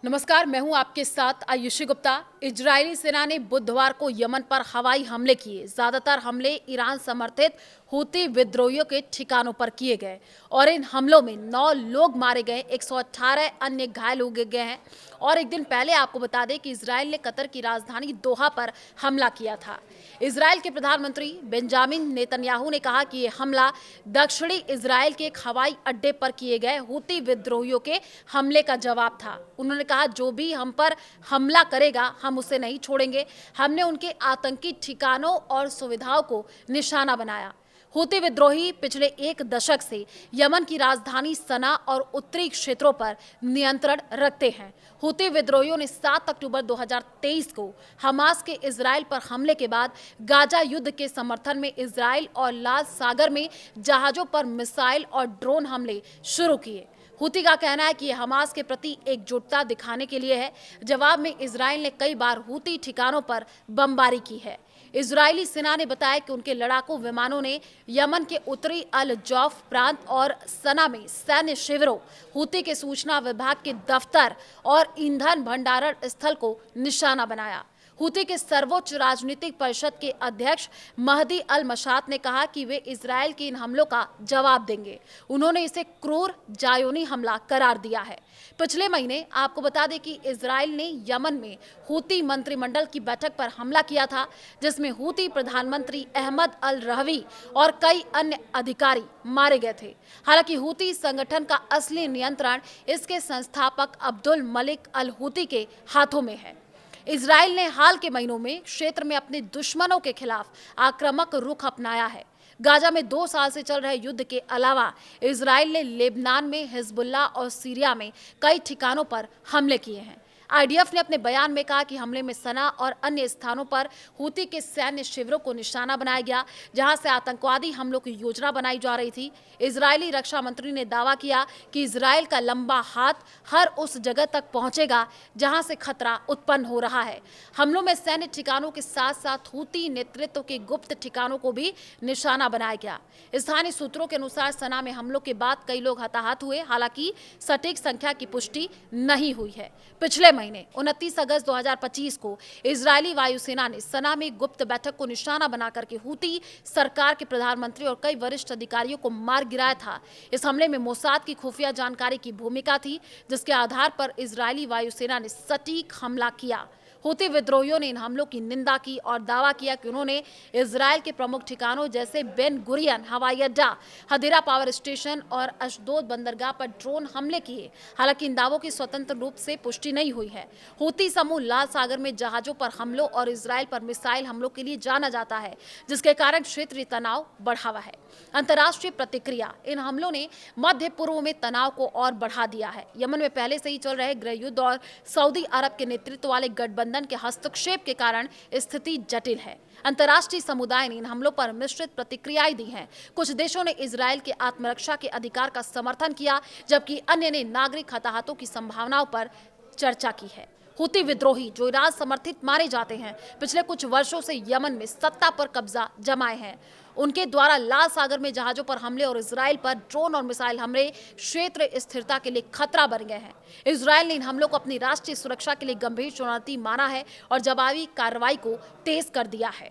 नमस्कार, मैं हूं आपके साथ आयुषी गुप्ता। इजरायली सेना ने बुधवार को यमन पर हवाई हमले किए। ज्यादातर हमले ईरान समर्थित हूती विद्रोहियों के ठिकानों पर किए गए और इन हमलों में 9 लोग मारे गए, 118 अन्य घायल हो गए हैं। और एक दिन पहले आपको बता दें कि इजरायल ने कतर की राजधानी दोहा पर हमला किया था। इजरायल के प्रधानमंत्री बेंजामिन नेतन्याहू ने कहा कि यह हमला दक्षिणी इजरायल के एक हवाई अड्डे पर किए गए हूती विद्रोहियों के हमले का जवाब था। उन्होंने कहा, जो भी हम पर हमला करेगा हम उसे नहीं छोड़ेंगे। हमने उनके आतंकी ठिकानों और सुविधाओं को निशाना बनाया। हूती विद्रोही पिछले एक दशक से यमन की राजधानी सना और उत्तरी क्षेत्रों पर नियंत्रण रखते हैं। हूती विद्रोहियों ने 7 अक्टूबर 2023 को हमास के इजरायल पर हमले के बाद गाजा युद्ध के समर्थन में इजरायल और लाल सागर में जहाजों पर मिसाइल और ड्रोन हमले शुरू किए। हूती का कहना है कि यह हमास के प्रति एकजुटता दिखाने के लिए है। जवाब में इजरायल ने कई बार हूती ठिकानों पर बमबारी की है। इजरायली सेना ने बताया कि उनके लड़ाकू विमानों ने यमन के उत्तरी अल जौफ प्रांत और सना में सैन्य शिविरों, हूती के सूचना विभाग के दफ्तर और ईंधन भंडारण स्थल को निशाना बनाया। हूती के सर्वोच्च राजनीतिक परिषद के अध्यक्ष महदी अल मशात ने कहा कि वे इजरायल के इन हमलों का जवाब देंगे। उन्होंने इसे क्रूर जायोनी हमला करार दिया है। पिछले महीने आपको बता दें कि इजरायल ने यमन में हूती मंत्रिमंडल की बैठक पर हमला किया था, जिसमें हूती प्रधानमंत्री अहमद अल रहवी और कई अन्य अधिकारी मारे गए थे। हालांकि हूती संगठन का असली नियंत्रण इसके संस्थापक अब्दुल मलिक अल हूती के हाथों में है। इजरायल ने हाल के महीनों में क्षेत्र में अपने दुश्मनों के खिलाफ आक्रामक रुख अपनाया है। गाजा में 2 साल से चल रहे युद्ध के अलावा इजरायल ने लेबनान में हिजबुल्लाह और सीरिया में कई ठिकानों पर हमले किए हैं। आईडीएफ ने अपने बयान में कहा कि हमले में सना और अन्य स्थानों पर हूती के सैन्य शिविरों को निशाना बनाया गया, जहां से आतंकवादी हमलों की योजना बनाई जा रही थी। इजरायली रक्षा मंत्री ने दावा किया कि इजरायल का लंबा हाथ हर उस जगह तक पहुंचेगा जहां से खतरा उत्पन्न हो रहा है। हमलों में सैन्य ठिकानों के साथ साथ हूती नेतृत्व के गुप्त ठिकानों को भी निशाना बनाया गया। स्थानीय सूत्रों के अनुसार सना में हमलों के बाद कई लोग हताहत हुए, हालांकि सटीक संख्या की पुष्टि नहीं हुई है। पिछले महीने 29 अगस्त 2025 को इजरायली वायुसेना ने सना में गुप्त बैठक को निशाना बनाकर के हूती सरकार के प्रधानमंत्री और कई वरिष्ठ अधिकारियों को मार गिराया था। इस हमले में मोसाद की खुफिया जानकारी की भूमिका थी, जिसके आधार पर इजरायली वायुसेना ने सटीक हमला किया। हूती विद्रोहियों ने इन हमलों की निंदा की और दावा किया कि उन्होंने इजरायल के प्रमुख ठिकानों जैसे बेन गुरियन हवाई अड्डा, हदेरा पावर स्टेशन और अशदोद बंदरगाह पर ड्रोन हमले किए। हालांकि इन दावों की स्वतंत्र रूप से पुष्टि नहीं हुई है। हूती समूह लाल सागर में जहाजों पर हमलों और इजरायल पर मिसाइल हमलों के लिए जाना जाता है, जिसके कारण क्षेत्रीय तनाव बढ़ा हुआ है। अंतर्राष्ट्रीय प्रतिक्रिया: इन हमलों ने मध्य पूर्व में तनाव को और बढ़ा दिया है। यमन में पहले से ही चल रहे गृह युद्ध और सऊदी अरब के नेतृत्व वाले गठबंधन के हस्तक्षेप के कारण स्थिति जटिल है। अंतर्राष्ट्रीय समुदाय ने इन हमलों पर मिश्रित प्रतिक्रियाएं दी हैं। कुछ देशों ने इजरायल के आत्मरक्षा के अधिकार का समर्थन किया, जबकि अन्य ने नागरिक हताहतों की संभावनाओं पर चर्चा की है। हूती विद्रोही, जो ईरान समर्थित माने जाते हैं, पिछले कुछ वर्षों से यमन में सत्ता पर कब्जा जमाए हैं। उनके द्वारा लाल सागर में जहाजों पर हमले और इजरायल पर ड्रोन और मिसाइल हमले क्षेत्र स्थिरता के लिए खतरा बन गए हैं। इजरायल ने इन हमलों को अपनी राष्ट्रीय सुरक्षा के लिए गंभीर चुनौती माना है और जवाबी कार्रवाई को तेज कर दिया है।